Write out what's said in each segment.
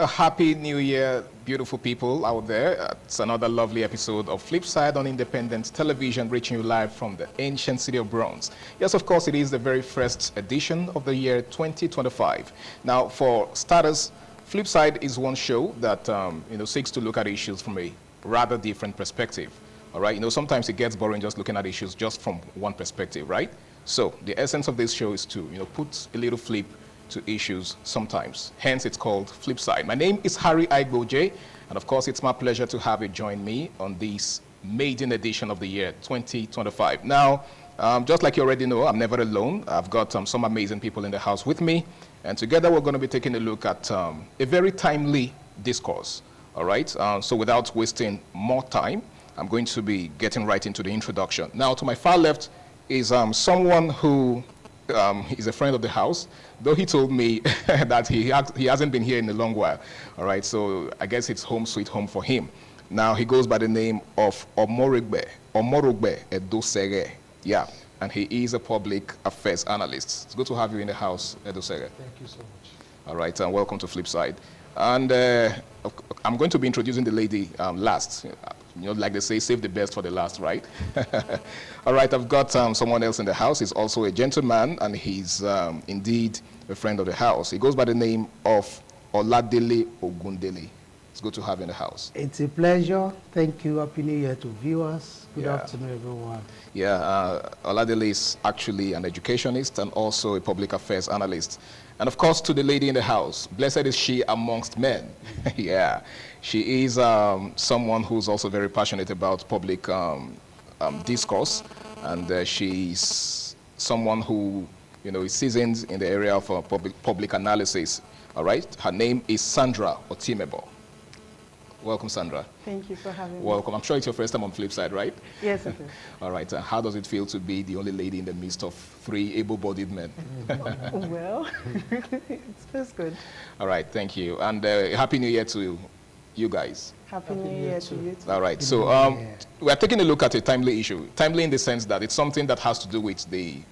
A happy new year, beautiful people out there. It's another lovely episode of Flipside on Independent Television, reaching you live from the ancient city of Bronx. Yes, of course, it is the very first edition of the year 2025. Now, for starters, Flipside is one show that seeks to look at issues from a rather different perspective. All right, sometimes it gets boring just looking at issues just from one perspective, right? So the essence of this show is to put a little flip to issues sometimes. Hence, it's called Flipside. My name is Harry Igboje, and of course, it's my pleasure to have you join me on this maiden edition of the year 2025. Now, just like you already know, I'm never alone. I've got some amazing people in the house with me, and together we're going to be taking a look at a very timely discourse. All right, so without wasting more time, I'm going to be getting right into the introduction. Now, to my far left is someone who is a friend of the house, though he told me that he hasn't been here in a long while. All right, so I guess it's home sweet home for him. Now, he goes by the name of Omorogbe Edosere. Yeah, and he is a public affairs analyst. It's good to have you in the house, Edosere. Thank you so much. All right, and welcome to Flipside. And I'm going to be introducing the lady last. Like they say, save the best for the last, right? All right, I've got someone else in the house. He's also a gentleman, and he's indeed a friend of the house. He goes by the name of Oladele Ogundele. It's good to have you in the house. It's a pleasure. Thank you. Happy New Year to viewers. Good afternoon, everyone. Yeah, Oladele is actually an educationist and also a public affairs analyst. And of course, to the lady in the house, blessed is she amongst men. Yeah, she is someone who's also very passionate about public discourse, and she's someone who is seasoned in the area of public analysis. All right, her name is Sandra Otimebo. Welcome, Sandra. Thank you for having me. Welcome. I'm sure it's your first time on Flipside, right? Yes, it is. All right. How does it feel to be the only lady in the midst of three able-bodied men? Well, it feels good. All right. Thank you. And Happy New Year to you guys. Happy New Year to you too. All right. So we're taking a look at a timely issue. Timely in the sense that it's something that has to do with the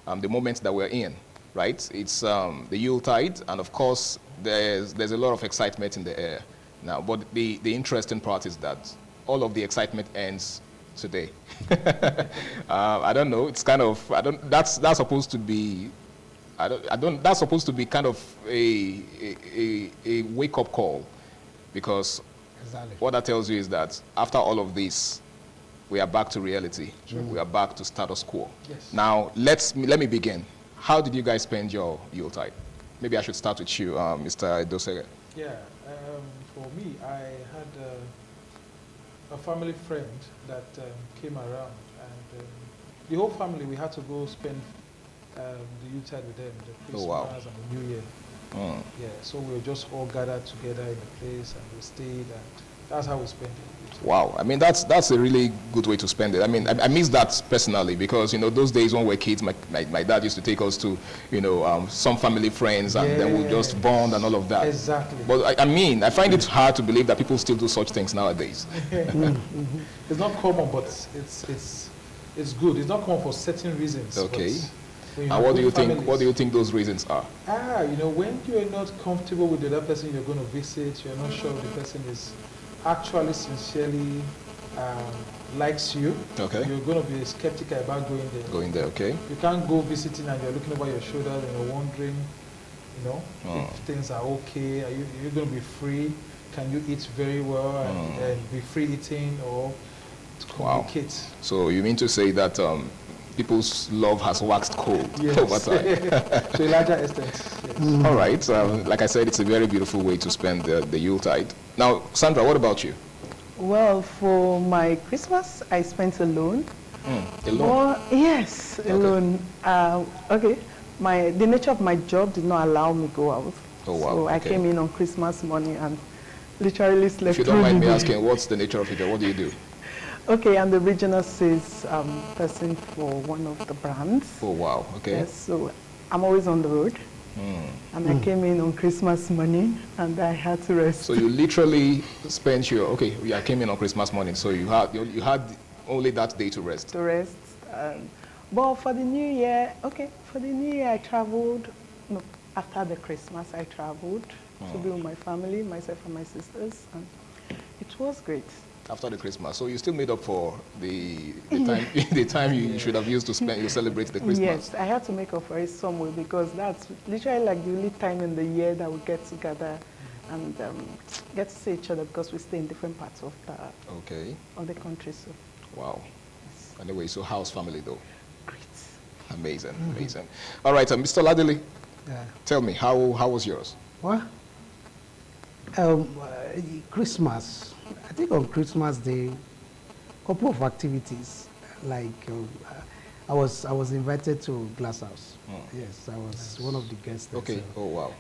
moment that we're in, right? It's the Yuletide, and of course, there's a lot of excitement in the air. Now, but the interesting part is that all of the excitement ends today. I don't know. It's kind of That's supposed to be. That's supposed to be kind of a wake-up call, because Exactly. what that tells you is that after all of this, we are back to reality. True. We are back to status quo. Yes. Now, let me begin. How did you guys spend your Yuletide? Maybe I should start with you, Mr. Edosere. Yeah, for me, I had a family friend that came around, and the whole family, we had to go spend the Yuletide with them, the Christmas Oh, wow. and the New Year. Mm. Yeah, so we were just all gathered together in a place, and we stayed, and that's how we spent it. Wow, I mean that's a really good way to spend it. I mean, I miss that personally, because those days when we were kids, my dad used to take us to some family friends, and then we'll just bond and all of that. Exactly. But I find it hard to believe that people still do such things nowadays. It's not common, but it's good. It's not common for certain reasons. Okay. And what do you think? What do you think those reasons are? When you're not comfortable with the other person you're going to visit, you're not sure if the person is actually sincerely likes you. Okay. You're going to be skeptical about going there. Going there, okay. You can't go visiting and you're looking over your shoulder and you're wondering, if things are okay. Are you going to be free? Can you eat very well and be free eating, or to communicate? Wow. So you mean to say that people's love has waxed cold over time? To a larger extent, yes. All right. Like I said, it's a very beautiful way to spend the Yuletide. Now, Sandra, what about you? Well, for my Christmas, I spent alone. Alone? Yes, alone. Okay. The nature of my job did not allow me to go out. Oh, wow. So I came in on Christmas morning and literally slept. If you don't mind me asking, what's the nature of your job? What do you do? Okay, I'm the regional sales person for one of the brands. Oh, wow. Okay. Yes, so I'm always on the road. And I came in on Christmas morning, and I had to rest. So you literally spent I came in on Christmas morning, so you had only that day to rest. To rest. But for the New Year, I traveled. No, after the Christmas, I traveled. to be with my family, myself and my sisters, and it was great. After the Christmas, so you still made up for the time the time you should have used to celebrate the Christmas. Yes, I had to make up for it some way because that's literally like the only time in the year that we get together and get to see each other because we stay in different parts of the country. So. Wow. Anyway, so how's family though? Great. Amazing, amazing. All right, Mr. Ladili, tell me, how was yours? What? Christmas. I think on Christmas Day, a couple of activities. Like I was invited to Glass House. Yes, I was one of the guests. Okay. Oh wow.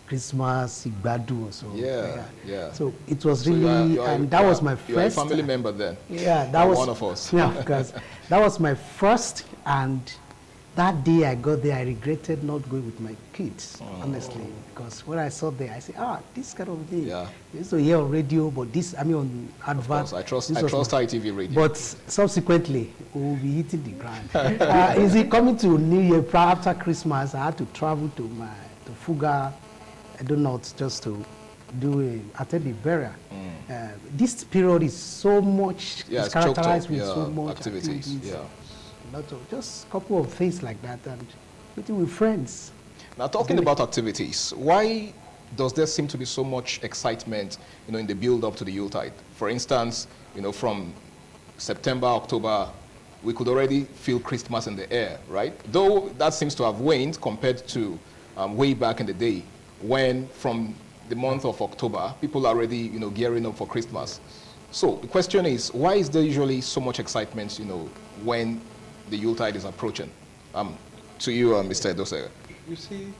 Christmas Igbadu or so. Yeah. So it was really, and that was my You are a first. family member then. Yeah, that was one of us. Yeah, because that was my first, and that day I got there, I regretted not going with my kids, honestly, because when I saw there, I said, this kind of thing. Yeah. I used to hear on radio, but this, I mean, on advert. Of course, I trust ITV radio. But subsequently, we will be hitting the ground. Is it coming to New Year after Christmas? I had to travel to Fuga, I don't know, just to attend the burial. This period is so much, it's characterized with so much activities. Lot of just a couple of things like that, and meeting with friends. Now, talking about activities, why does there seem to be so much excitement, in the build-up to the Yuletide? For instance, from September, October, we could already feel Christmas in the air, right? Though that seems to have waned compared to way back in the day, when from the month of October, people are already, gearing up for Christmas. So the question is, why is there usually so much excitement, when the Yuletide is approaching? To you, Mr. Edose. You see,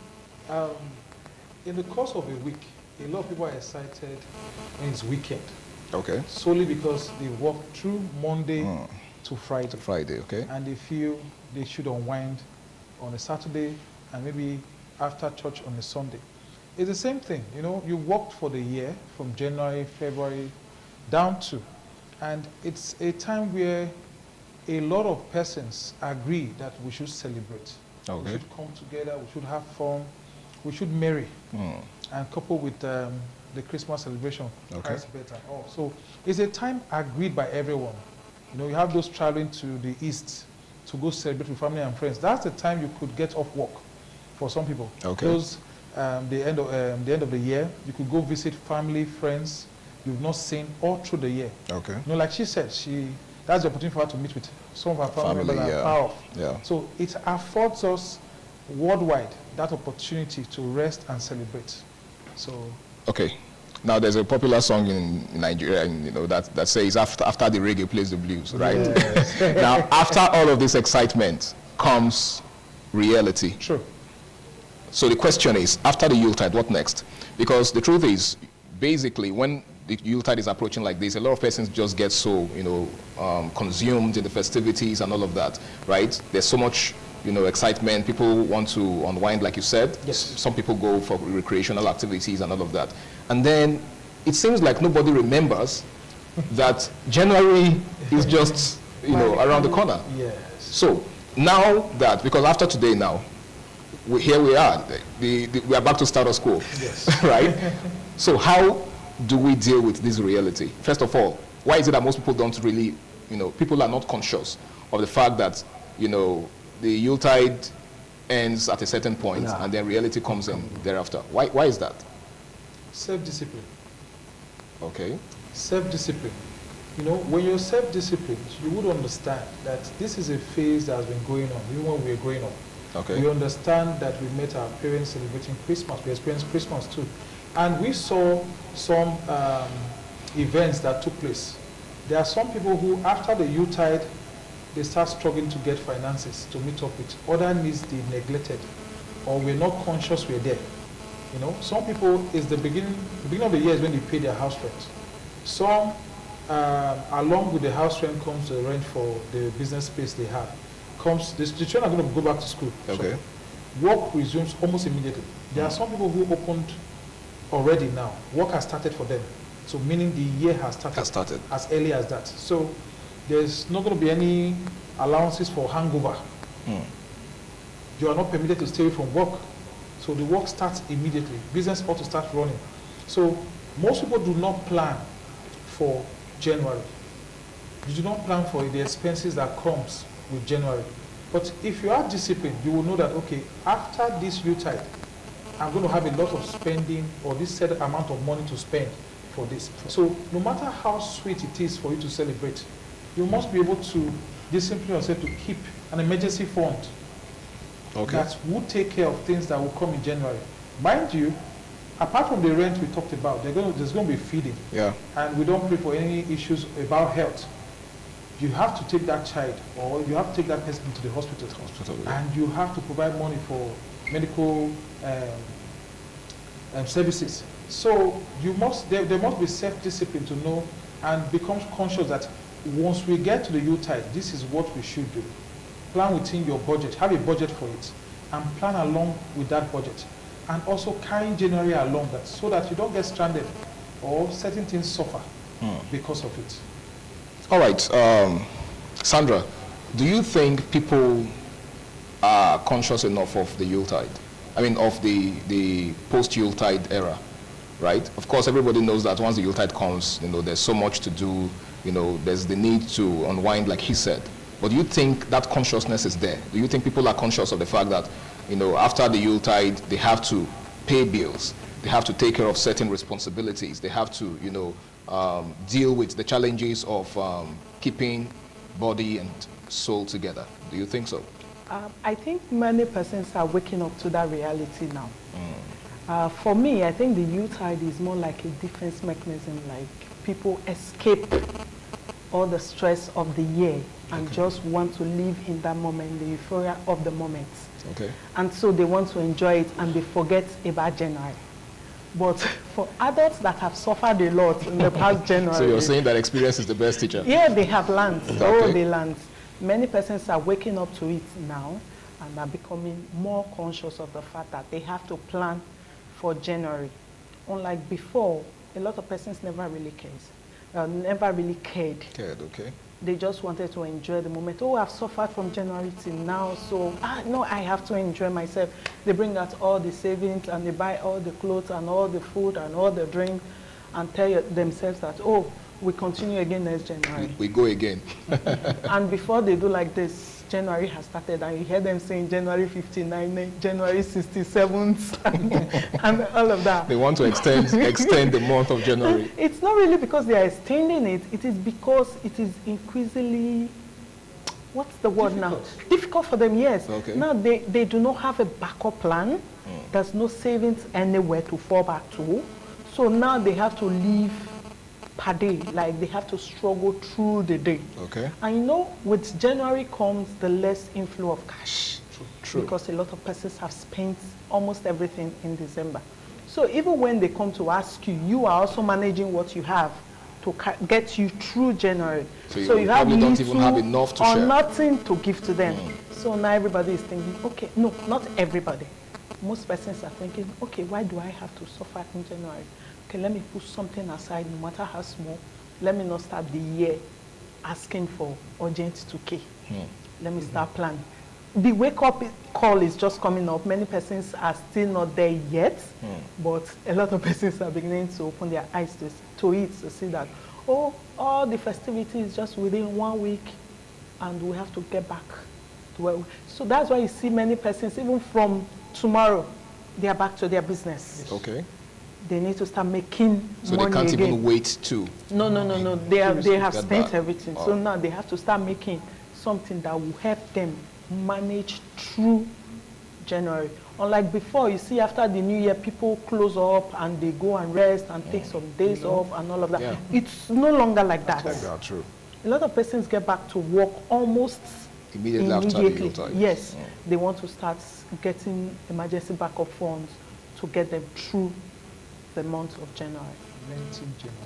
in the course of a week, a lot of people are excited when it's weekend. Okay. Solely because they work through Monday to Friday. To Friday, okay. And they feel they should unwind on a Saturday and maybe after church on a Sunday. It's the same thing, you worked for the year from January, February, down to, and it's a time where a lot of persons agree that we should celebrate. Okay. We should come together, we should have fun, we should marry, and couple with the Christmas celebration. Okay. That's better. So it's a time agreed by everyone. You have those traveling to the east to go celebrate with family and friends. That's the time you could get off work for some people. Okay. Those the end of the year, you could go visit family, friends you've not seen all through the year. Okay. Like she said, that's the opportunity for her to meet with some of her family members and far off. Yeah. So it affords us worldwide that opportunity to rest and celebrate. So. Okay. Now there's a popular song in Nigeria, that says after the reggae plays the blues, right? Yes. Now after all of this excitement comes reality. Sure. So the question is, after the Yuletide, what next? Because the truth is, basically, when the Yuletide is approaching like this, a lot of persons just get so, consumed in the festivities and all of that, right? There's so much, excitement. People want to unwind, like you said. Yes. Some people go for recreational activities and all of that. And then it seems like nobody remembers that January is just, around the corner. Yes. So now that, because after today now, here we are. We are back to status quo. Yes. Right? So how do we deal with this reality? First of all, why is it that most people don't really, people are not conscious of the fact that, the Yuletide ends at a certain point and then reality comes in thereafter? Why is that? Self-discipline. Okay. Self-discipline. When you're self-disciplined, you would understand that this is a phase that has been going on, even when we were growing up. Okay. We understand that we met our parents celebrating Christmas. We experienced Christmas too. And we saw some events that took place. There are some people who, after the Yuletide, they start struggling to get finances to meet up with. Other needs they neglected, or we're not conscious we're there. Some people, is the beginning of the year is when they pay their house rent. Some, along with the house rent comes the rent for the business space they have. The children are going to go back to school. Okay. So work resumes almost immediately. There are some people who opened already now. Work has started for them. So meaning the year has started as early as that. So there's not going to be any allowances for hangover. You are not permitted to stay away from work. So the work starts immediately. Business ought to start running. So most people do not plan for January. You do not plan for the expenses that comes with January. But if you are disciplined, you will know that, okay, after this Yuletide, I'm going to have a lot of spending or this set amount of money to spend for this. So no matter how sweet it is for you to celebrate, you must be able to discipline yourself to keep an emergency fund that will take care of things that will come in January. Mind you, apart from the rent we talked about, there's going to be feeding. Yeah. And we don't pray for any issues about health. You have to take that child or you have to take that person to the hospital. Yeah. And you have to provide money for medical services. So there must be self-discipline to know and become conscious that once we get to the Yuletide, this is what we should do. Plan within your budget, have a budget for it, and plan along with that budget. And also carry January along that so that you don't get stranded or certain things suffer because of it. All right, Sandra, do you think people are conscious enough of the Yuletide? I mean, of the post-Yuletide era, right? Of course, everybody knows that once the Yuletide comes, there's so much to do. There's the need to unwind, like he said. But do you think that consciousness is there? Do you think people are conscious of the fact that, after the Yuletide, they have to pay bills, they have to take care of certain responsibilities, they have to, deal with the challenges of keeping body and soul together? Do you think so? I think many persons are waking up to that reality now. For me, I think the Yuletide is more like a defense mechanism, like people escape all the stress of the year and just want to live in that moment, the euphoria of the moment. Okay. And so they want to enjoy it and they forget about January. But for adults that have suffered a lot in the past January. So you're saying that experience is the best teacher? Yeah, they have learned. Okay. Oh, they learned. Many persons are waking up to it now and are becoming more conscious of the fact that they have to plan for January. Unlike before, a lot of persons never really cared. Okay. They just wanted to enjoy the moment. Oh, I've suffered from January till now, so no, I have to enjoy myself. They bring out all the savings and they buy all the clothes and all the food and all the drink and tell themselves that, oh, we continue again next January. We go again. And before they do like this, January has started and you hear them saying January 59, January 67th, and all of that. They want to extend the month of January. It's not really because they are extending it. It is because it is increasingly, what's the word now? Difficult for them, yes. Okay. Now they do not have a backup plan. There's no savings anywhere to fall back to. So now they have to live per day, like they have to struggle through the day. Okay. And with January comes the less inflow of cash. True. Because a lot of persons have spent almost everything in December. So even when they come to ask you, you are also managing what you have to get you through January. So you probably don't even have enough to or share. Nothing to give to them. So now everybody is thinking, okay, no, not everybody. Most persons are thinking, okay, why do I have to suffer in January? Okay, let me put something aside, no matter how small. Let me not start the year asking for urgent 2K. Let me start planning. The wake-up call is just coming up. Many persons are still not there yet, but a lot of persons are beginning to open their eyes to it, to see that, oh, all the festivities is just within 1 week, and we have to get back to where so that's why you see many persons, even from tomorrow, they are back to their business. Okay. They need to start making money again. So they can't even wait to. No. They have spent back. everything. So now they have to start making something that will help them manage through January. Unlike before, you see after the new year, people close up and they go and rest and take some days off and all of that. Yeah. It's no longer like that. True. A lot of persons get back to work almost Immediately after the Yuletide. Yes. They want to start getting emergency backup funds to get them through the month of January.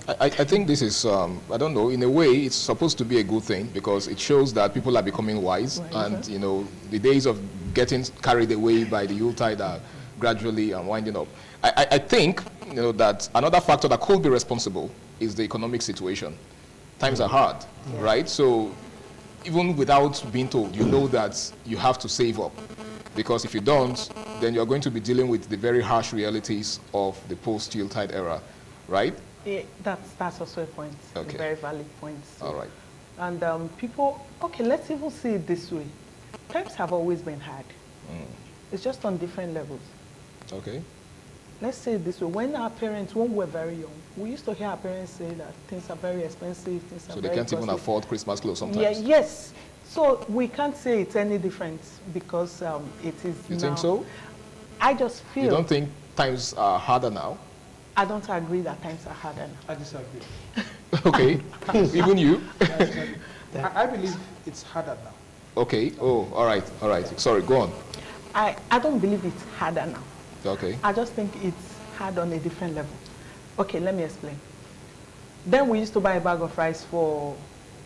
I think this is, I don't know, in a way it's supposed to be a good thing because it shows that people are becoming wise and, the days of getting carried away by the Yuletide are gradually winding up. I think, that another factor that could be responsible is the economic situation. Times are hard, right? So even without being told, you know that you have to save up because if you don't, then you're going to be dealing with the very harsh realities of the post-Yuletide era, right? Yeah, that's also a point, Okay. a very valid point. So, All right. and people, okay, let's even see it this way. Times have always been hard. It's just on different levels. Okay. Let's say it this way. When we were very young, we used to hear our parents say that things are very expensive, things are So very they can't even costly. afford Christmas clothes sometimes. Yeah, yes. So we can't say it's any different because it is You now. think so? I just feel. You don't think times are harder now? I don't agree that times are harder now. I disagree. Okay. Even you? I believe it's harder now. Okay. Oh, all right. All right. Sorry, go on. I don't believe it's harder now. Okay. I just think it's hard on a different level. Okay, let me explain. Then we used to buy a bag of rice for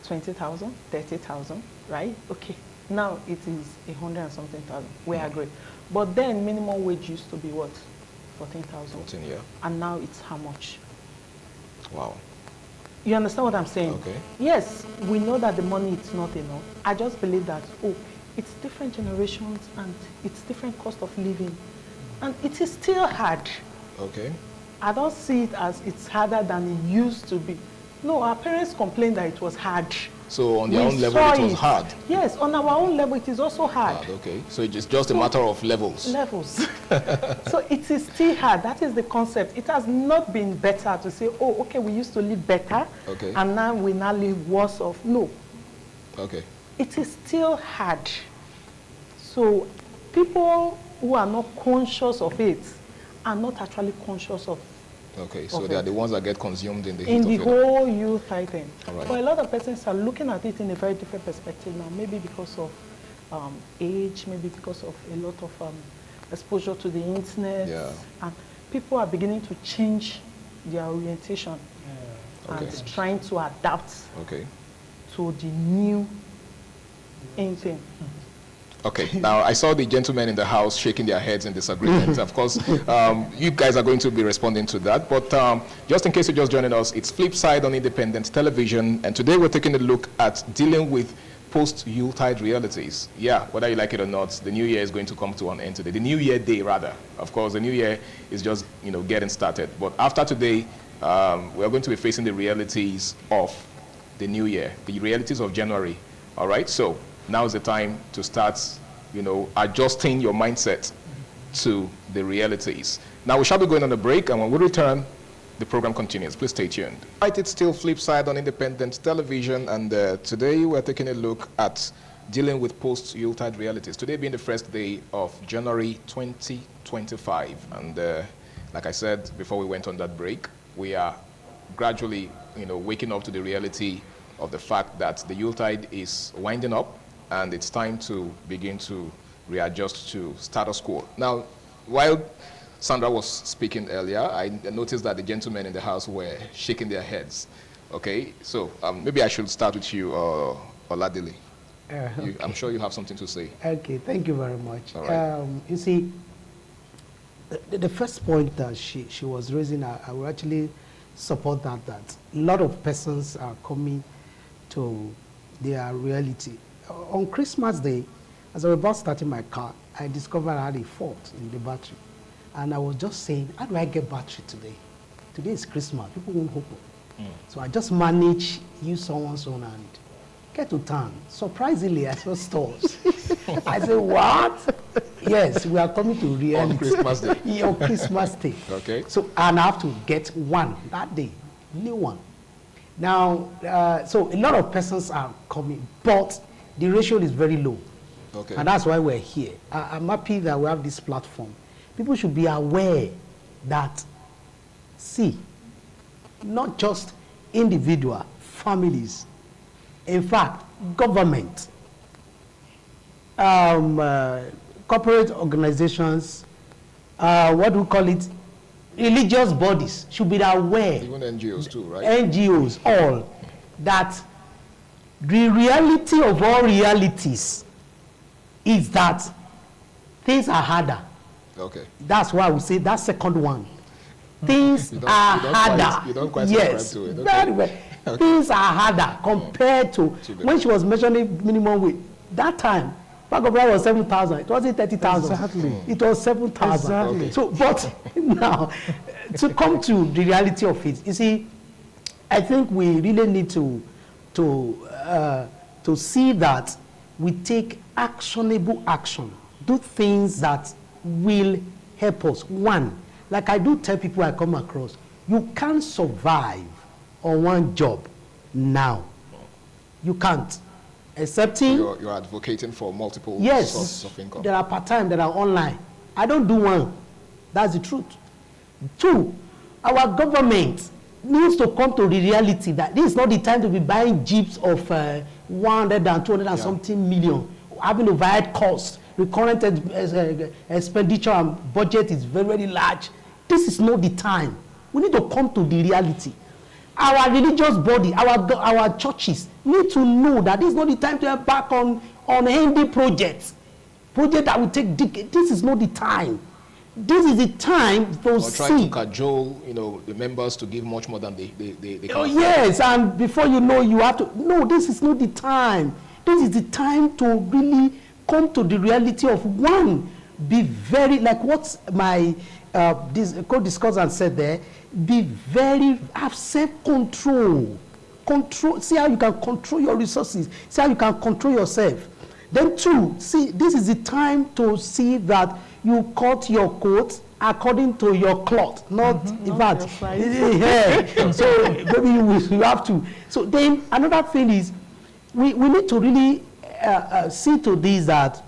20,000, 30,000, right? Okay, now it is 100 and something thousand. We agree. But then minimum wage used to be what? 14,000. 14, yeah. And now it's how much? Wow. You understand what I'm saying? Okay. Yes, we know that the money is not enough. I just believe that, it's different generations and it's different cost of living. And it is still hard. Okay. I don't see it as it's harder than it used to be. No, our parents complained that it was hard. So on their We own level, saw it was hard. Yes, on our own level, it is also hard. Hard, okay. So it's just a matter of levels. Levels. So it is still hard. That is the concept. It has not been better to say, okay, we used to live better, Okay. and now we now live worse off. No, Okay. it is still hard. So people who are not conscious of it are not actually conscious of Okay. So of they are it. the ones that get consumed in the in heat the of it. whole youth item. All right. But a lot of persons are looking at it in a very different perspective now, maybe because of age, maybe because of a lot of exposure to the internet. Yeah. And people are beginning to change their orientation Okay. and trying to adapt Okay. to the new thing. Okay, now I saw the gentlemen in the house shaking their heads in disagreement. Of course, you guys are going to be responding to that. But just in case you're just joining us, it's Flipside on Independent Television. And today we're taking a look at dealing with post-Yuletide realities. Yeah, whether you like it or not, the new year is going to come to an end today. The new year day, rather. Of course, the new year is just, getting started. But after today, we're going to be facing the realities of the new year, the realities of January. All right, so now is the time to start, adjusting your mindset to the realities. Now we shall be going on a break, and when we return, the program continues. Please stay tuned. Right, it's still Flipside on Independent Television, and today we're taking a look at dealing with post-Yuletide realities. Today being the first day of January 2025, and like I said before we went on that break, we are gradually, waking up to the reality of the fact that the Yuletide is winding up, and it's time to begin to readjust to status quo. Now, while Sandra was speaking earlier, I noticed that the gentlemen in the house were shaking their heads. Okay, so maybe I should start with you, Oladile. Okay. I'm sure you have something to say. Okay, thank you very much. All right. You see, the first point that she was raising, I will actually support that a lot of persons are coming to their reality. On Christmas Day, as I was about starting my car, I discovered I had a fault in the battery. And I was just saying, how do I get battery today? Today is Christmas, people won't open. So I just managed, use someone's own and get to town. Surprisingly, I saw stores. I said, what? Yes, we are coming to reality. On Christmas Day. Yeah, on Christmas Day. Okay. So, and I have to get one that day, new one. Now, so a lot of persons are coming, but the ratio is very low. Okay. And that's why we're here. I'm happy that we have this platform. People should be aware that, see, not just individual, families, in fact, government, corporate organizations, what do we call it, religious bodies should be aware. Even NGOs too, right? NGOs, all, that the reality of all realities is that things are harder. Okay. That's why we say that second one. Things are harder. You don't quite yes, subscribe to it. Okay. very well. Things are harder compared to the- when she was mentioning minimum wage. That time, Bag of rice was 7,000. It wasn't 30,000. Exactly. It was 7,000. Exactly. So, but now, to come to the reality of it, you see, I think we really need to see that we take actionable action, do things that will help us. One, like I do tell people I come across, you can't survive on one job now. You can't. Excepting you're advocating for multiple yes, sources of income. there are part-time, there are online. I don't do one. That's the truth. Two, our government needs to come to the reality that this is not the time to be buying jeeps of 100 and 200 and something million, having overhead costs, recurrent expenditure and budget is very, very large. This is not the time. We need to come to the reality. Our religious body, our churches need to know that this is not the time to embark on handy projects that will take decades. This is not the time. This is the time to try to cajole, the members to give much more than they can. Oh, yes, and before you know, you have to. No, this is not the time. This is the time to really come to the reality of one. Be very like what my co-discussant said there. Have self-control. See how you can control your resources. See how you can control yourself. Then two, see, this is the time to see that you cut your coat according to your cloth, not in fact. Yeah. So maybe you have to. So then another thing is, we need to really see to this that,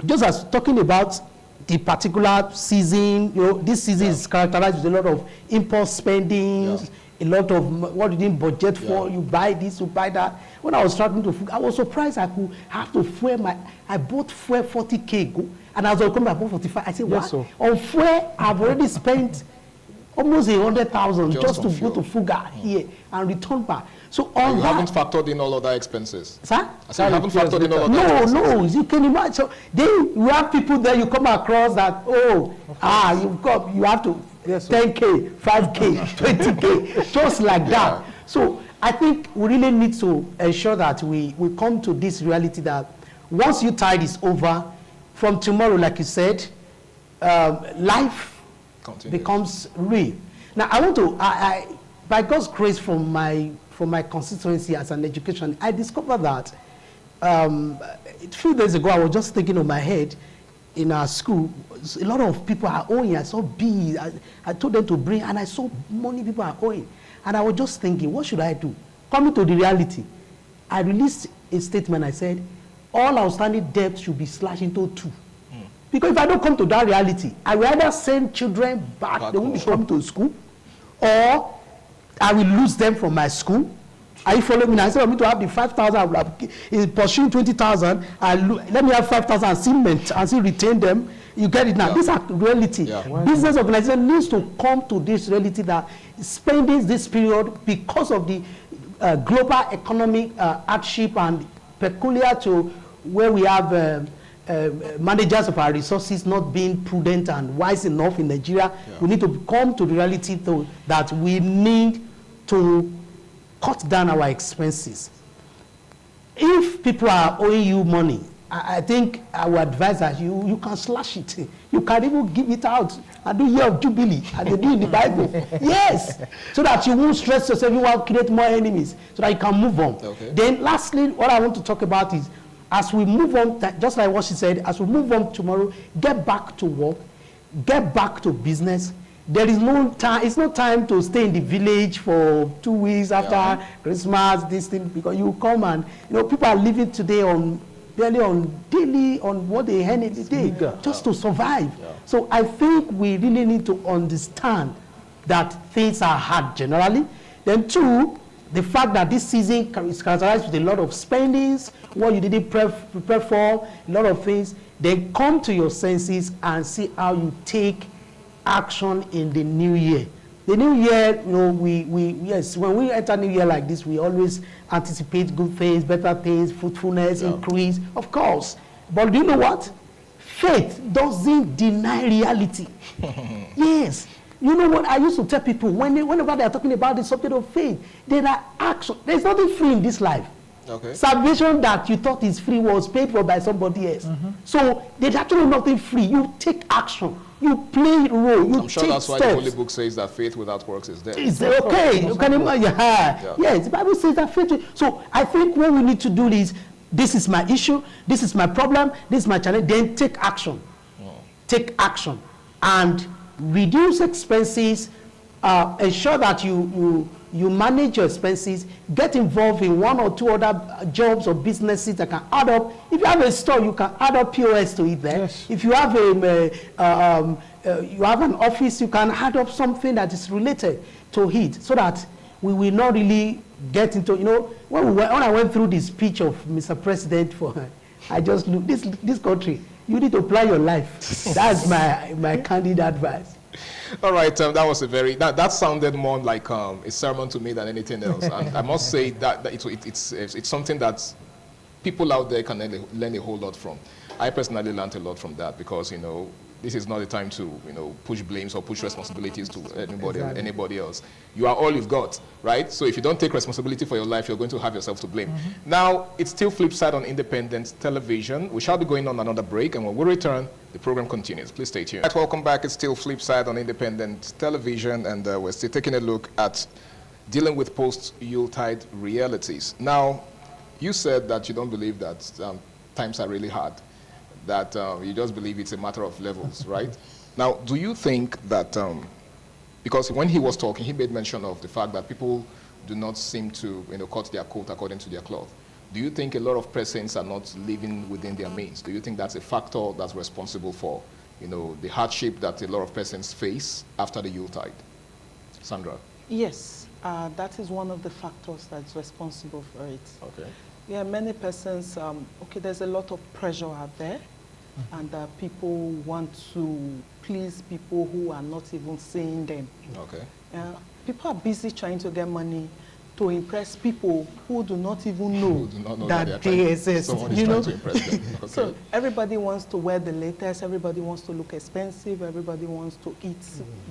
just as talking about the particular season, this season is characterized with a lot of impulse spending, a lot of what you didn't budget for, you buy this, you buy that. When I was traveling to, I was surprised I could have to fuel I bought fuel 40K, and as I was coming, I bought 45. I said, what? On fuel, I've already spent almost 100,000 just to go to Fuga here and return back. So on you haven't factored in all other expenses. Sir? I said you haven't factored in all other expenses. No, you can imagine. So then you have people there, you come across that, you have to 10K, 5K, 20K, just like that. So I think we really need to ensure that we come to this reality that once Yuletide is over, from tomorrow, like you said, life becomes real. Now I want to, by God's grace, from my constituency as an education, I discovered that a few days ago, I was just thinking on my head, in our school, a lot of people are owing. I saw bills. I told them to bring, and I saw money people are owing. And I was just thinking, what should I do? Coming to the reality, I released a statement. I said, all outstanding debt should be slashed into 2. Because if I don't come to that reality, I will either send children back, they won't be coming to school, or I will lose them from my school. Are you following me? Now, instead of me to have the 5,000, I will have pursuing 20,000. Let me have 5,000 and still retain them. You get it now. These are reality. Business organization needs to come to this reality that spending this period, because of the global economic hardship and peculiar to where we have managers of our resources not being prudent and wise enough in Nigeria, we need to come to the reality that we need to cut down our expenses. If people are owing you money, I think I would advise that you can slash it. You can even give it out and do year of jubilee, and they do in the Bible. Yes, so that you won't stress yourself, you won't create more enemies, so that you can move on. Then lastly, what I want to talk about is, as we move on, just like what she said, as we move on tomorrow, get back to work, get back to business. There is no time, it's not time to stay in the village for 2 weeks after Christmas, this thing, because you come and, people are living today barely on daily, on what they earn in the day, just to survive. So I think we really need to understand that things are hard generally. Then two, the fact that this season is characterized with a lot of spendings, what you didn't prepare for, a lot of things. Then come to your senses and see how you take action in the new year. The new year, yes, when we enter new year like this, we always anticipate good things, better things, fruitfulness, increase, of course. But do you know what? Faith doesn't deny reality. Yes. You know what I used to tell people, whenever they are talking about the subject of faith, there are actions. There's nothing free in this life. Okay. Salvation that you thought is free was paid for by somebody else. So there's actually nothing free. You take action. You play role. You I'm sure take that's why steps. the Holy Book says that faith without works is dead. It's okay. You can imagine. Yeah. Yes, the Bible says that faith. So I think what we need to do is, this is my issue, this is my problem, this is my challenge. Then take action. Take action and reduce expenses. Ensure that you manage your expenses. Get involved in one or two other jobs or businesses that can add up. If you have a store, you can add up POS to it there. Yes. If you have you have an office, you can add up something that is related to it, so that we will not really get into, when I went through the speech of Mr. President I just looked, this country, you need to plan your life. That's my candid advice. All right, that was that sounded more like a sermon to me than anything else. And I must say that it's something that people out there can learn a whole lot from. I personally learned a lot from that, because, this is not the time to, push blames or push responsibilities to anybody else. You are all you've got, right? So if you don't take responsibility for your life, you're going to have yourself to blame. Now, it's still Flipside on independent television. We shall be going on another break, and when we return, the program continues. Please stay tuned. Right, welcome back. It's still Flipside on independent television, and we're still taking a look at dealing with post-Yuletide realities. Now, you said that you don't believe that times are really hard, that you just believe it's a matter of levels, right? Now, do you think that, because when he was talking, he made mention of the fact that people do not seem to, cut their coat according to their cloth. Do you think a lot of persons are not living within their means? Do you think that's a factor that's responsible for, the hardship that a lot of persons face after the Yuletide? Sandra? Yes, that is one of the factors that's responsible for it. Okay. Yeah, many persons, there's a lot of pressure out there, and people want to please people who are not even seeing them. Okay. People are busy trying to get money to impress people who do not even know, that they exist. Someone is trying to impress them. Okay. So everybody wants to wear the latest, everybody wants to look expensive, everybody wants to eat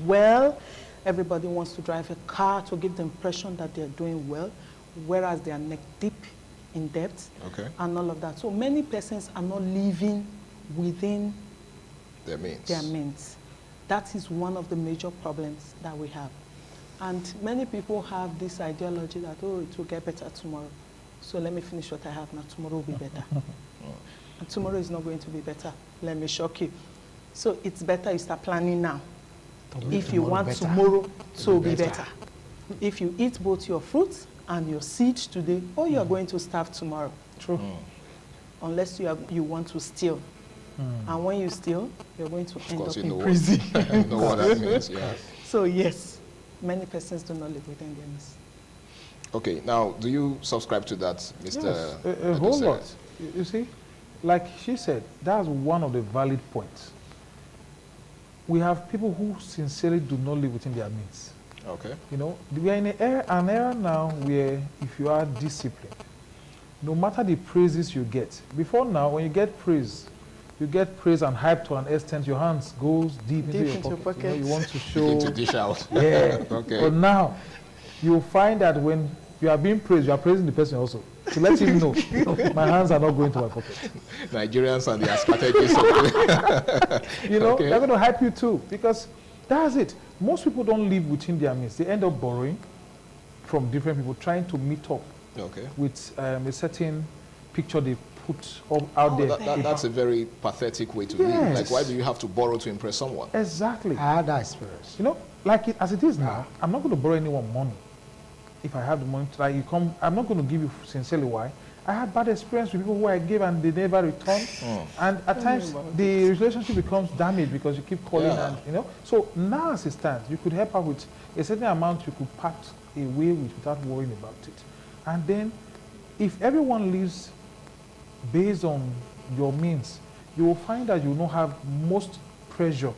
well, everybody wants to drive a car to give the impression that they're doing well, whereas they are neck deep in debt, and all of that. So many persons are not living within their means. That is one of the major problems that we have. And many people have this ideology that, oh, it will get better tomorrow. So let me finish what I have now. Tomorrow will be better. And tomorrow is not going to be better. Let me shock you. So it's better you start planning now. If you want tomorrow to be better. If you eat both your fruits and your seeds today, or you are going to starve tomorrow. True. Unless you want to steal. And when you steal, you're going to end up in prison. prison. You know what that means, yeah. So yes, many persons do not live within their means. Okay, now, do you subscribe to that, Mr. Yes, a whole lot. You see, like she said, that's one of the valid points. We have people who sincerely do not live within their means. Okay. We are in an era now where if you are disciplined, no matter the praises you get, before now, when you get praise and hype to an extent, your hands goes deep into your pocket. You want to show. To dish out. Yeah. Okay. But now, you'll find that when you are being praised, you are praising the person also. To let him know, my hands are not going to my pocket. Nigerians and their strategies. They're going to hype you too, because that's it. Most people don't live within their means. They end up borrowing from different people, trying to meet up with a certain picture they put out there. That's a very pathetic way to live. Like, why do you have to borrow to impress someone? Exactly. I had that experience. As it is now, I'm not going to borrow anyone money. If I have the money, I'm not going to give you sincerely why. I had bad experience with people who I gave and they never returned. And at times, the relationship becomes damaged because you keep calling and, So now as it stands, you could help out with a certain amount you could part away without worrying about it. And then, if everyone lives based on your means, you will find that you will not have most pressure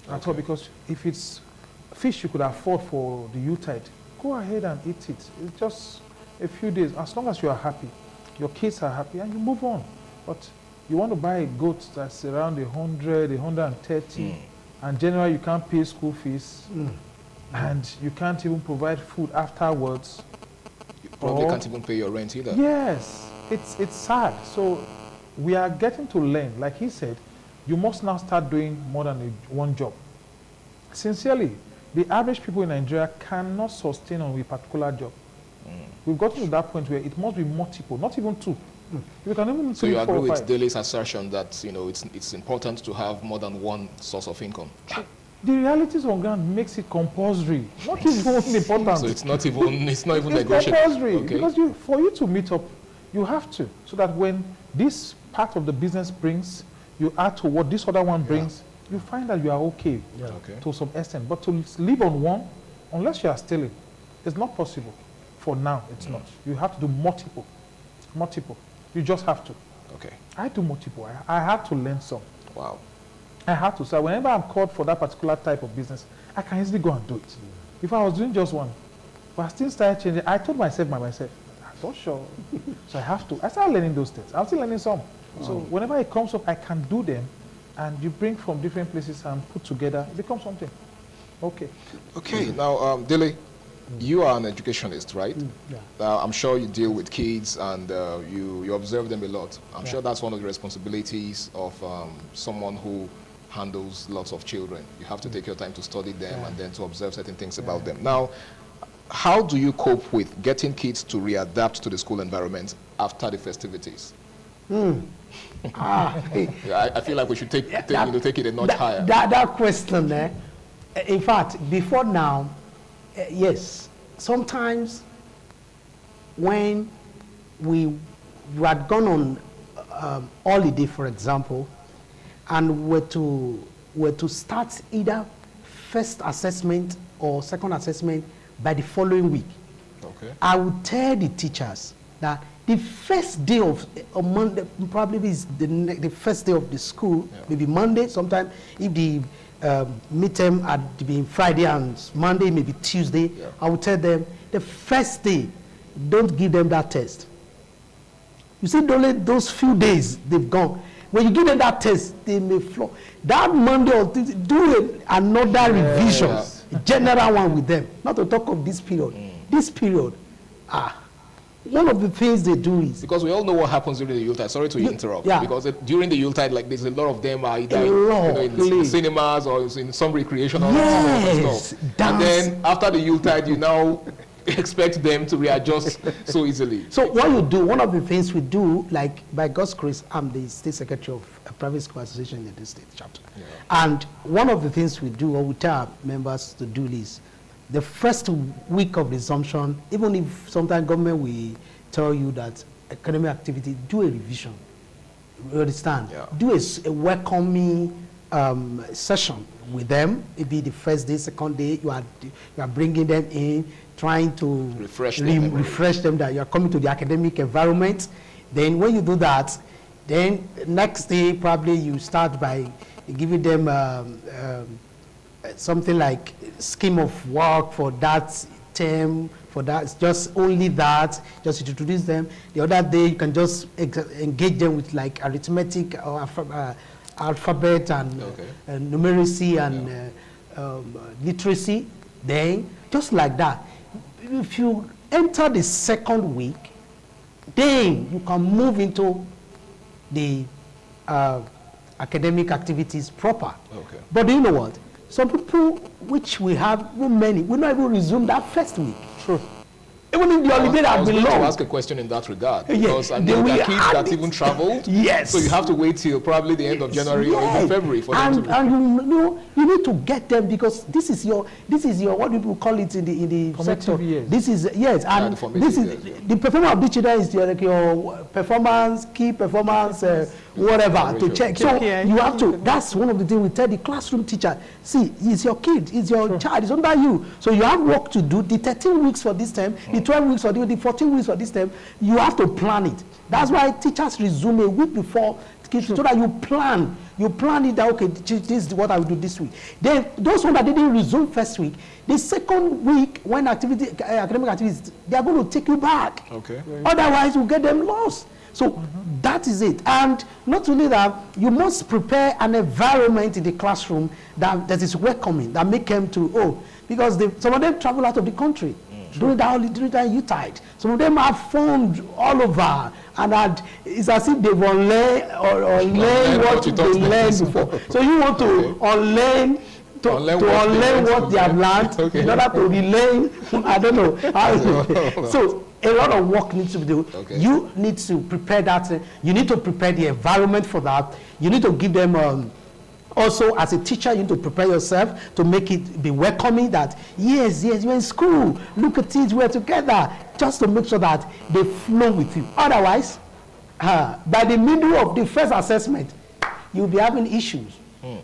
at all, because if it's fish you could afford for the Yuletide, go ahead and eat it. It's just a few days. As long as you are happy, your kids are happy, and you move on. But you want to buy a goat that's around 100, 130, and generally you can't pay school fees, and you can't even provide food afterwards. Probably can't even pay your rent either. Yes, it's sad. So we are getting to learn. Like he said, you must now start doing more than one job. Sincerely, the average people in Nigeria cannot sustain on a particular job. We've gotten to that point where it must be multiple, not even two. You can even so you agree with Dele's assertion that it's important to have more than one source of income? The realities on ground makes it compulsory, not even important. So it's not even negotiable. Compulsory, okay. Because for you to meet up, you have to, so that when this part of the business brings, you add to what this other one brings, you find that you are okay, to some extent. But to live on one, unless you are stealing, it's not possible. For now, it's not. You have to do multiple. You just have to. Okay. I do multiple. I had to learn some. Wow. I have to. So whenever I'm called for that particular type of business, I can easily go and do it. If I was doing just one, but I still started changing. I told myself I'm not sure. So I have to. I started learning those things. I'm still learning some. So whenever it comes up, I can do them, and you bring from different places and put together, it becomes something. Okay. Okay. Now, Dele, you are an educationist, right? Yeah. I'm sure you deal with kids and you observe them a lot. I'm sure that's one of the responsibilities of someone who handles lots of children. You have to take your time to study them and then to observe certain things about them. Now, how do you cope with getting kids to readapt to the school environment after the festivities? I feel like we should take it a notch higher. That question there, in fact, before now, yes, sometimes when we had gone on holiday, for example, and were to start either first assessment or second assessment by the following week, I would tell the teachers that the first day of Monday probably is the first day of the school, maybe Monday. Sometimes if the midterm had been Friday and Monday, maybe Tuesday, I would tell them the first day, don't give them that test. You see, only those few days they've gone. When you give them that test, they may flop. That Monday or Tuesday, do another revision, a general one with them. Not to talk of this period. This period, one of the things they do is... Because we all know what happens during the Yuletide. Sorry to interrupt. Because during the Yuletide, like there's a lot of them are either in cinemas or in some recreational stuff. And then after the Yuletide, you now expect them to readjust so easily. So what you do, one of the things we do, like by God's grace, I'm the state secretary of a private school association in the state chapter. And one of the things we do, or we tell our members to do is, the first week of resumption, even if sometimes government will tell you that academic activity, do a revision. You understand? Do a welcoming session with them. It be the first day, second day, you are bringing them in, trying to refresh them that you are coming to the academic environment. Then when you do that, then next day probably you start by giving them something like scheme of work for that term, for that, it's just only that, just to introduce them. The other day you can just engage them with like arithmetic or alphabet and numeracy and literacy. Then just like that, if you enter the second week, then you can move into the academic activities proper. But do you know what? Some people, which we have, many, will not even resume that first week. True. Even if the holiday has been long. I was going to ask a question in that regard. Because I know there are kids that even traveled. So you have to wait till probably the end of January or even February for them to... And you need to get them because this is your what do people call it in the sector? Years. This is, and this is, the performance of the children is your performance, key performance, whatever, to check. So you have to, that's one of the things we tell the classroom teacher, see, it's your kid, it's your child, it's under you. So you have work to do, the 13 weeks for this term, the 12 weeks for the 14 weeks for this term, you have to plan it. That's why teachers resume a week before, so that you plan it that, okay, this is what I will do this week. Then those ones that didn't resume first week, the second week when academic activities, they are going to take you back. Otherwise, you get them lost. So that is it. And not only that, you must prepare an environment in the classroom that is welcoming, that make them to, because some of them travel out of the country. during that Yuletide. Some of them have formed all over, and it's as if they've unlearned or learned what they learned before. So you want to unlearn what they have learned in order to relearn. I don't know. So a lot of work needs to be done. You need to prepare that. You need to prepare the environment for that. You need to give them. Also, as a teacher, you need to prepare yourself to make it be welcoming that, yes, you're in school, look at it, we're together, just to make sure that they flow with you. Otherwise, by the middle of the first assessment, you'll be having issues.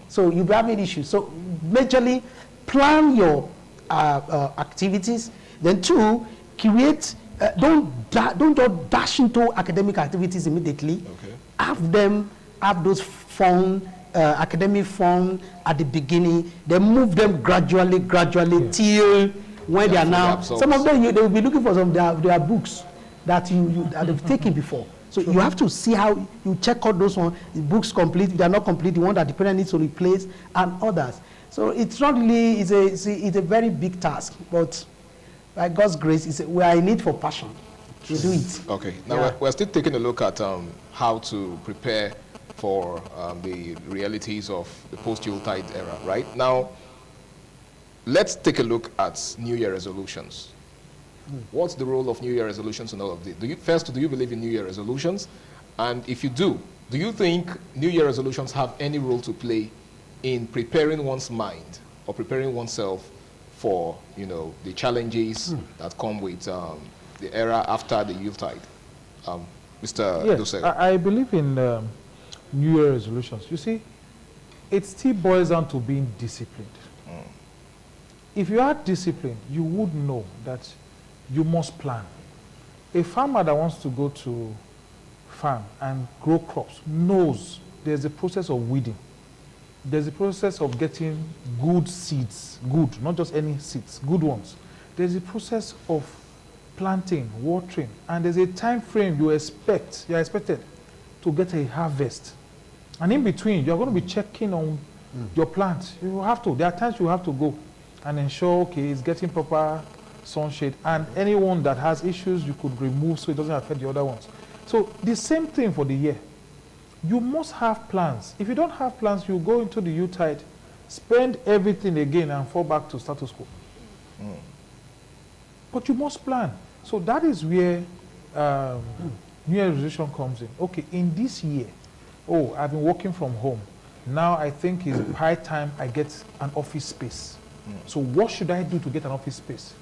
So you'll be having issues. So majorly, plan your activities. Then two, create, don't just dash into academic activities immediately. Have those fun, academic fun at the beginning, then move them gradually till when they are now. Some of them, they will be looking for some of their books that they've taken before. So you have to see how you check out those ones, the books complete, if they are not complete, the one that the parent needs to replace, and others. So it's not really, it's a very big task, but by God's grace, we are in need for passion to do it. Okay, now we're still taking a look at how to prepare for the realities of the post-Yuletide era, right? Now, let's take a look at New Year resolutions. What's the role of New Year resolutions in all of this? Do you believe in New Year resolutions? And if you do you think New Year resolutions have any role to play in preparing one's mind or preparing oneself for, the challenges that come with the era after the Yuletide? Mr. Yes, I believe in New Year resolutions. You see, it still boils down to being disciplined. If you are disciplined, you would know that you must plan. A farmer that wants to go to farm and grow crops knows there's a process of weeding. There's a process of getting good seeds, not just any seeds, good ones. There's a process of planting, watering, and there's a time frame you're expected to get a harvest. And in between, you're going to be checking on your plant. You have to. There are times you have to go and ensure, okay, it's getting proper sunshade. And anyone that has issues, you could remove so it doesn't affect the other ones. So the same thing for the year. You must have plans. If you don't have plans, you go into the Yuletide, spend everything again and fall back to status quo. But you must plan. So that is where New Year resolution comes in. Okay, in this year, I've been working from home. Now I think it's high time I get an office space. So what should I do to get an office space?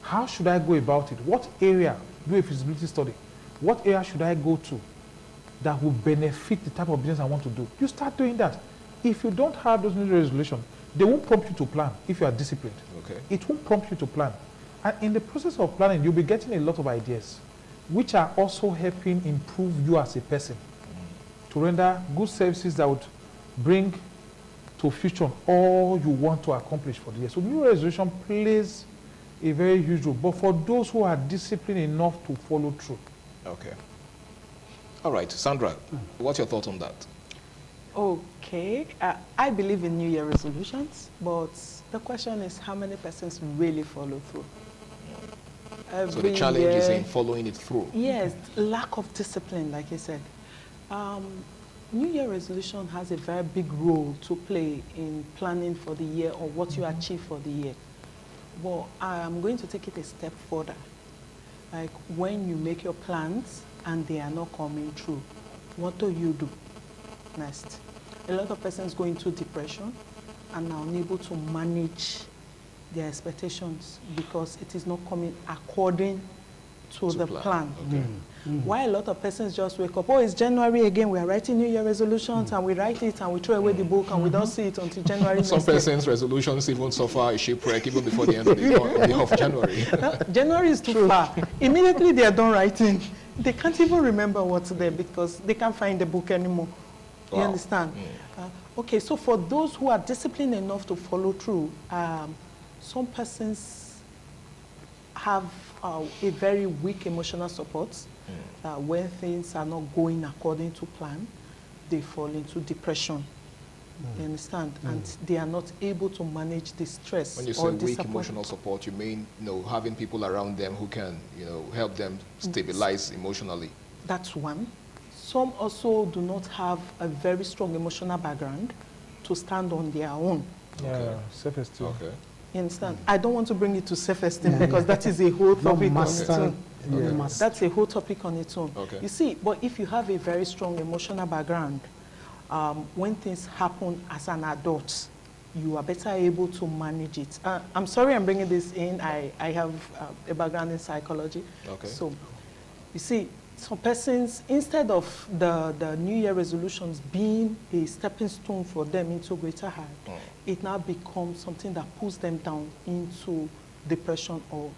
How should I go about it? What area, do a feasibility study, what area should I go to that will benefit the type of business I want to do? You start doing that. If you don't have those New Year resolutions, they won't prompt you to plan if you are disciplined. It won't prompt you to plan. And in the process of planning, you'll be getting a lot of ideas, which are also helping improve you as a person, to render good services that would bring to fruition all you want to accomplish for the year. So New Year resolution plays a very huge role, but for those who are disciplined enough to follow through. Okay. All right, Sandra, what's your thought on that? Okay, I believe in New Year resolutions, but the question is how many persons really follow through? So the challenge is in following it through. Yes, lack of discipline, like you said. New Year resolution has a very big role to play in planning for the year or what you achieve for the year. But I'm going to take it a step further. Like when you make your plans and they are not coming true, what do you do next? A lot of persons go into depression and are unable to manage their expectations because it is not coming according to the plan. Why a lot of persons just wake up, it's January again, we are writing New Year resolutions and we write it and we throw away the book and we don't see it until January. Some persons' resolutions even suffer a shipwreck even before the end of January. January is too far. Immediately they are done writing. They can't even remember what's there because they can't find the book anymore. You understand? Okay, so for those who are disciplined enough to follow through, some persons have a very weak emotional support. When things are not going according to plan, they fall into depression. You understand? And they are not able to manage the stress. When you say weak emotional support, you mean, having people around them who can, help them stabilize emotionally. That's one. Some also do not have a very strong emotional background to stand on their own. Yeah, self-esteem. Okay. You understand? I don't want to bring it to self-esteem because that is a whole topic on its own. That's a whole topic on its own. Okay. You see, but if you have a very strong emotional background, when things happen as an adult, you are better able to manage it. I'm sorry I'm bringing this in. I have a background in psychology. Okay. So, you see, some persons, instead of the New Year resolutions being a stepping stone for them into greater height, it now becomes something that pulls them down into depression or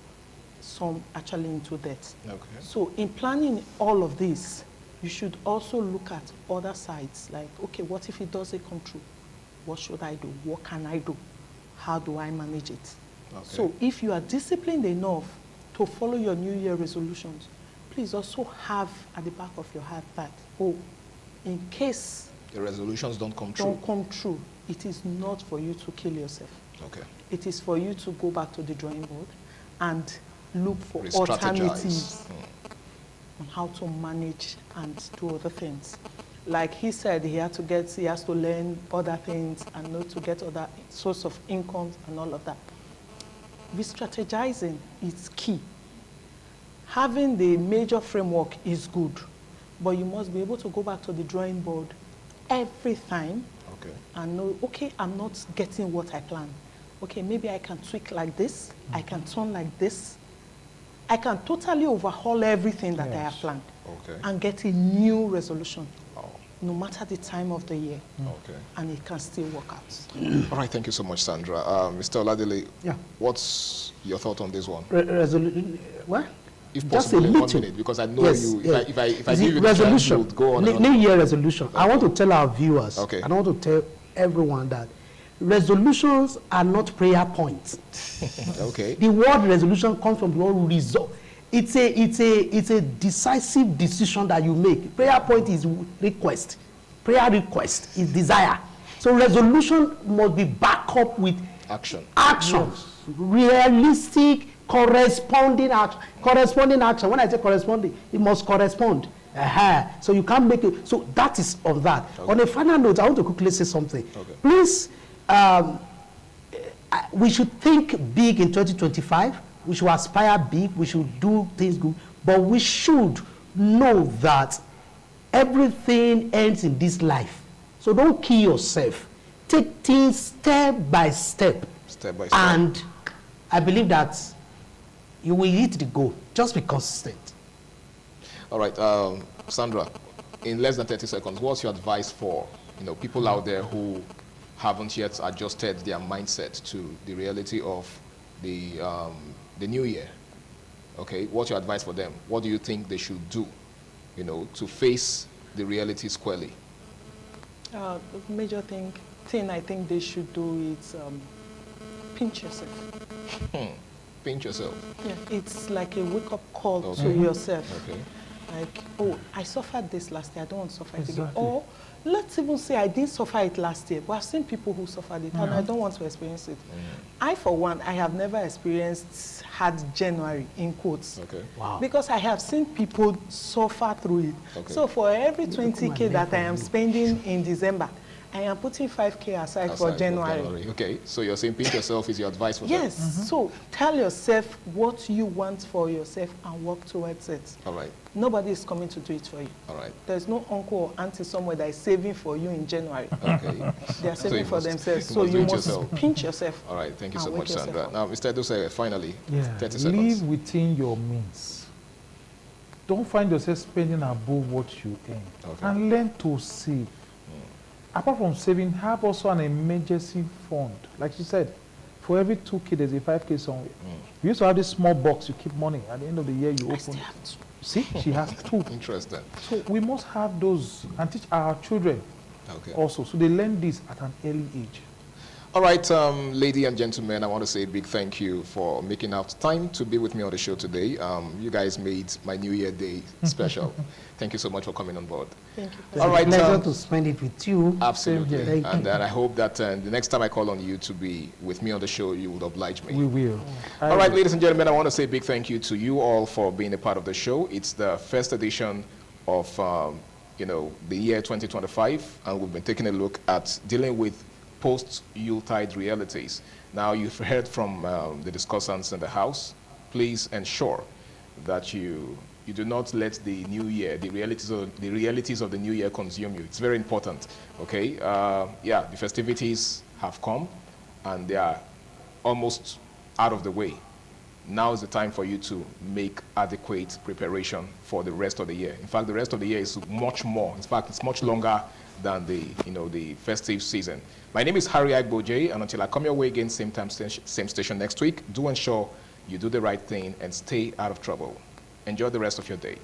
some actually into death. Okay. So in planning all of this, you should also look at other sides, like, okay, what if it doesn't come true? What should I do? What can I do? How do I manage it? Okay. So if you are disciplined enough to follow your New Year resolutions, please also have at the back of your heart that, in case the resolutions don't come true, it is not for you to kill yourself. Okay. It is for you to go back to the drawing board and look for Re-strategize. alternatives on how to manage and do other things. Like he said, he has to learn other things and know to get other source of income and all of that. Re-strategizing is key. Having the major framework is good, but you must be able to go back to the drawing board every time and know, okay, I'm not getting what I planned. Okay, maybe I can tweak like this, I can turn like this, I can totally overhaul everything that I have planned and get a new resolution, no matter the time of the year, and it can still work out. All right, thank you so much, Sandra. Mr. Oladele, what's your thought on this one? What? If possible, in 1 minute, because I know you. If I give you the chance, you would go on. New Year resolution. I want to tell our viewers, and I want to tell everyone that resolutions are not prayer points. The word resolution comes from the word resolve. It's a decisive decision that you make. Prayer point is request. Prayer request is desire. So resolution must be backed up with action. Realistic, corresponding action. When I say corresponding, it must correspond. So you can't make it. So that is on that. On a final note, I want to quickly say something. Please, we should think big in 2025. We should aspire big. We should do things good. But we should know that everything ends in this life. So don't kill yourself. Take things step by step. And I believe that you will hit the goal. Just be consistent. All right, Sandra, in less than 30 seconds, what's your advice for people out there who haven't yet adjusted their mindset to the reality of the new year? Okay, what's your advice for them? What do you think they should do, to face the reality squarely? The major thing I think they should do is pinch yourself. Pinch yourself? Yeah, it's like a wake-up call to yourself. Okay. Like, I suffered this last year, I don't want to suffer it again. Or let's even say I didn't suffer it last year, but I've seen people who suffered it and I don't want to experience it. I, for one, I have never experienced hard January, in quotes. Because I have seen people suffer through it. So for every 20K that I am spending in December, I am putting 5K aside for January. Okay, so you're saying pinch yourself is your advice for them? Yes, so tell yourself what you want for yourself and work towards it. All right. Nobody is coming to do it for you. All right. There's no uncle or auntie somewhere that is saving for you in January. Okay. They are saving for themselves, so you must pinch yourself. All right, thank you so much, Sandra. Now, Mr. Edose, finally, 30 seconds. Live within your means. Don't find yourself spending above what you earn. And learn to save. Apart from saving, have also an emergency fund. Like she said, for every 2K, there's a 5K somewhere. We used to have this small box, you keep money. At the end of the year, you open it. See, she has 2. Interesting. So we must have those and teach our children also. So they learn this at an early age. All right, ladies and gentlemen, I want to say a big thank you for making out time to be with me on the show today. You guys made my New Year day special. Thank you so much for coming on board. Thank you. It's All right, a pleasure to spend it with you. Absolutely. Thank you. And I hope that the next time I call on you to be with me on the show, you would oblige me. We will. All right, ladies and gentlemen, I want to say a big thank you to you all for being a part of the show. It's the first edition of, the year 2025, and we've been taking a look at dealing with post-Yuletide realities. Now, you've heard from the discussants in the house. Please ensure that you do not let the new year, the realities of the new year consume you. It's very important, okay? The festivities have come, and they are almost out of the way. Now is the time for you to make adequate preparation for the rest of the year. In fact, the rest of the year is much more. In fact, it's much longer than the festive season. My name is Harry Agboje, and until I come your way again, same time, same station next week, do ensure you do the right thing and stay out of trouble. Enjoy the rest of your day.